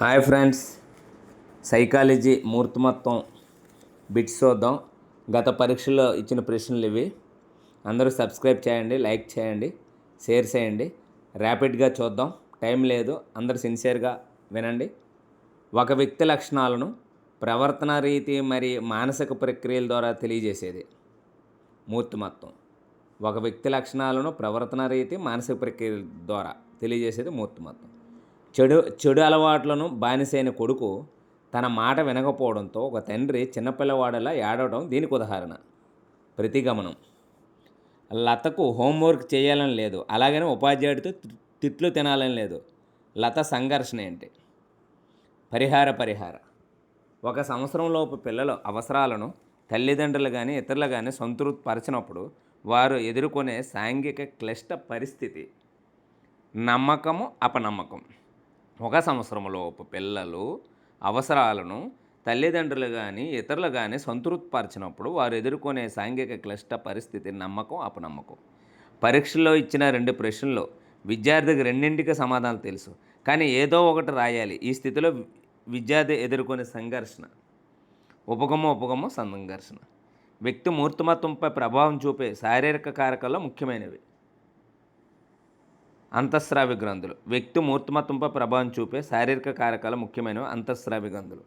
Hi friends, psychology మూర్తిమత్వం bits చూద్దాం. గత పరీక్షల్లో ఇచ్చిన ప్రశ్నలు ఇవి. అందరూ సబ్స్క్రైబ్ చేయండి, లైక్ చేయండి, షేర్ చేయండి. ర్యాపిడ్గా చూద్దాం, టైం లేదు. అందరూ సిన్సియర్గా వినండి. ఒక వ్యక్తి లక్షణాలను ప్రవర్తన రీతి మరియు మానసిక ప్రక్రియల ద్వారా తెలియజేసేది మూర్తిమత్వం. ఒక వ్యక్తి లక్షణాలను ప్రవర్తన రీతి మానసిక ప్రక్రియల ద్వారా తెలియజేసేది మూర్తిమత్వం. చెడు అలవాట్లను బానిసైన కొడుకు తన మాట వినకపోవడంతో ఒక తండ్రి చిన్నపిల్లవాడిలా ఏడవడం దీనికి ఉదాహరణ. ప్రతిగమనం: లతకు హోంవర్క్ చేయాలని లేదు, అలాగని ఉపాధ్యాయుడితో తిట్లు తినాలని లేదు. లత సంఘర్షణ ఏంటి? పరిహార ఒక సంవత్సరంలోపు పిల్లల అవసరాలను తల్లిదండ్రులు కానీ ఇతరులు కానీ సంతృప్తిపరచినప్పుడు వారు ఎదుర్కొనే సాంఘిక క్లిష్ట పరిస్థితి నమ్మకము, అపనమ్మకం. ఒక సంవత్సరంలోపు పిల్లలు అవసరాలను తల్లిదండ్రులు కానీ ఇతరులు కానీ సంతృప్తిపరచినప్పుడు వారు ఎదుర్కొనే సాంఘిక క్లిష్ట పరిస్థితి నమ్మకం, అపనమ్మకం. పరీక్షల్లో ఇచ్చిన 2 ప్రశ్నల్లో విద్యార్థికి రెండింటికి సమాధానం తెలుసు, కానీ ఏదో ఒకటి రాయాలి. ఈ స్థితిలో విద్యార్థి ఎదుర్కొనే సంఘర్షణ ఉపగమ సంఘర్షణ. వ్యక్తి మూర్తిమత్వంపై ప్రభావం చూపే శారీరక కారకాల్లో ముఖ్యమైనవి. అంతఃస్రావి గ్రంథులు. వ్యక్తి మూర్తిమత్వంపై ప్రభావం చూపే శారీరక కారకాలు ముఖ్యమైనవి అంతఃస్రావి గ్రంథులు.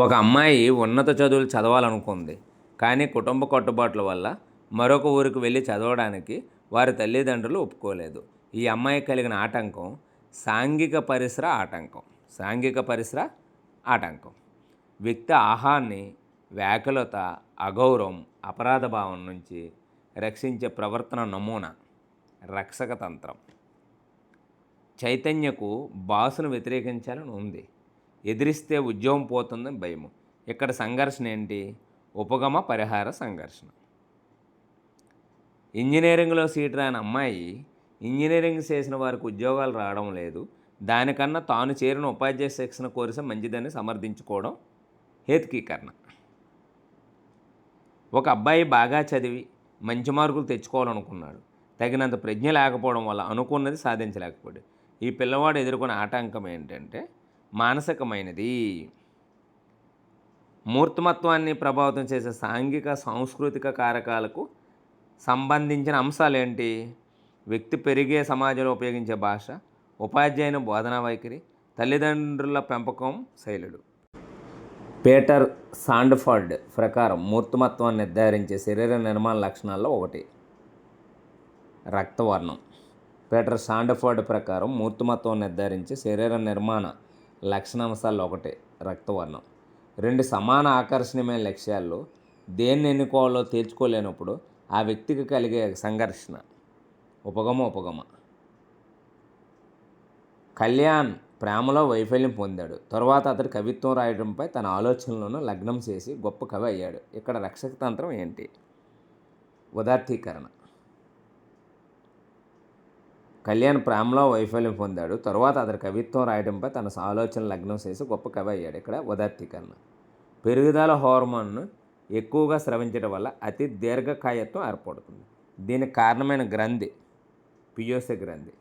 ఒక అమ్మాయి ఉన్నత చదువులు చదవాలనుకుంది, కానీ కుటుంబ కట్టుబాట్ల వల్ల మరొక ఊరికి వెళ్ళి చదవడానికి వారి తల్లిదండ్రులు ఒప్పుకోలేదు. ఈ అమ్మాయి కలిగిన ఆటంకం సాంఘిక పరిసర ఆటంకం. వ్యక్తి ఆహాన్ని వ్యాకులత, అగౌరవం, అపరాధ భావం నుంచి రక్షించే ప్రవర్తన నమూనా రక్షక తంత్రం. చైతన్యకు బాసును వ్యతిరేకించాలని ఉంది, ఎదిరిస్తే ఉద్యోగం పోతుందని భయము. ఇక్కడ సంఘర్షణ ఏంటి? ఉపగమ పరిహార సంఘర్షణ. ఇంజనీరింగ్లో సీట్ రాని అమ్మాయి ఇంజనీరింగ్ చేసిన వారికి ఉద్యోగాలు రావడం లేదు, దానికన్నా తాను చేరిన ఉపాధ్యాయ శిక్షణ కోర్సు మంచిదని సమర్థించుకోవడం హేతుకీకరణ. ఒక అబ్బాయి బాగా చదివి మంచి మార్కులు తెచ్చుకోవాలనుకున్నాడు, తగినంత ప్రజ్ఞ లేకపోవడం వల్ల అనుకున్నది సాధించలేకపోయాడు. ఈ పిల్లవాడు ఎదుర్కొనే ఆటంకం ఏంటంటే మానసికమైనది. మూర్తిమత్వాన్ని ప్రభావితం చేసే సాంఘిక సాంస్కృతిక కారకాలకు సంబంధించిన అంశాలు ఏంటి? వ్యక్తి పెరిగే సమాజంలో ఉపయోగించే భాష, ఉపాధ్యాయుని బోధనా వైఖరి, తల్లిదండ్రుల పెంపకం శైలులు. పీటర్ సాండ్ఫర్డ్ ప్రకారం మూర్తిమత్వాన్ని నిర్ధారించే శరీర నిర్మాణ లక్షణాల్లో ఒకటి రక్తవర్ణం. పీటర్ సాండ్ఫర్డ్ ప్రకారం మూర్తిమత్వం నిర్ధారించే శరీర నిర్మాణ లక్షణాంశాల్లో ఒకటి రక్తవర్ణం. 2 సమాన ఆకర్షణీయమైన లక్ష్యాల్లో దేన్ని ఎన్నుకోవాలో తేల్చుకోలేనప్పుడు ఆ వ్యక్తికి కలిగే సంఘర్షణ ఉపగమ. కళ్యాణ్ ప్రేమలో వైఫల్యం పొందాడు, తరువాత అతడు కవిత్వం రాయడంపై తన ఆలోచనలను లగ్నం చేసి గొప్ప కవి అయ్యాడు. ఇక్కడ రక్షక తంత్రం ఏంటి? ఉదాత్తీకరణ. కళ్యాణ్ ప్రేమలో వైఫల్యం పొందాడు, తరువాత అతడు కవిత్వం రాయడంపై తన ఆలోచనలు లగ్నం చేసి గొప్ప కవి అయ్యాడు. ఇక్కడ ఉదాత్తీకరణ. పెరుగుదల హార్మోన్ను ఎక్కువగా స్రవించడం వల్ల అతి దీర్ఘకాయత్వం ఏర్పడుతుంది. దీనికి కారణమైన గ్రంథి పియోసి గ్రంథి.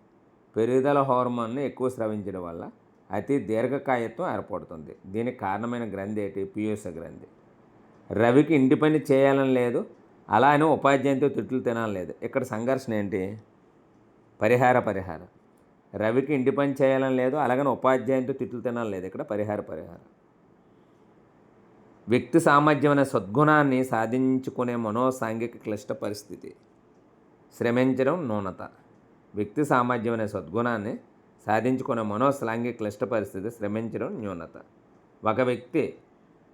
పెరుగుదల హార్మోన్ను ఎక్కువ స్రవించడం వల్ల అతి దీర్ఘకాయత్వం ఏర్పడుతుంది. దీనికి కారణమైన గ్రంథి ఏంటి? పియోసి గ్రంథి. రవికి ఇంటి పని చేయాలని లేదు, అలా అని ఉపాధ్యాయునితో తిట్లు తినాలని లేదు. ఇక్కడ సంఘర్షణ ఏంటి? పరిహార. రవికి ఇంటి పని చేయాలని లేదు, అలాగని ఉపాధ్యాయునితో తిట్లు తినాలని లేదు. ఇక్కడ పరిహార. వ్యక్తి సామర్థ్యమైన సద్గుణాన్ని సాధించుకునే మనోసాంఘిక క్లిష్ట పరిస్థితి శ్రమించడం న్యూనత. వ్యక్తి సామర్థ్యమైన సద్గుణాన్ని సాధించుకునే మనోసాంఘిక క్లిష్ట పరిస్థితి శ్రమించడం న్యూనత. ఒక వ్యక్తి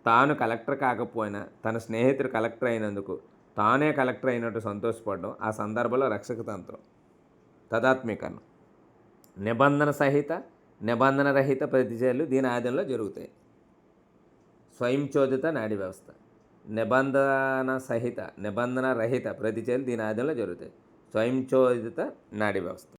తాను కలెక్టర్ కాకపోయినా తన స్నేహితుడు కలెక్టర్ అయినందుకు తానే కలెక్టర్ అయినట్టు సంతోషపడడం ఆ సందర్భంలో రక్షక తంత్రం. తదాత్మీకరణ. నిబంధన రహిత ప్రతిచర్యలు దీని ఆధీనంలో జరుగుతాయి. స్వయంచోదిత నాడీ వ్యవస్థ. నిబంధన రహిత ప్రతిచర్యలు దీని ఆధీనంలో జరుగుతాయి. స్వయంచోదిత నాడీ వ్యవస్థ.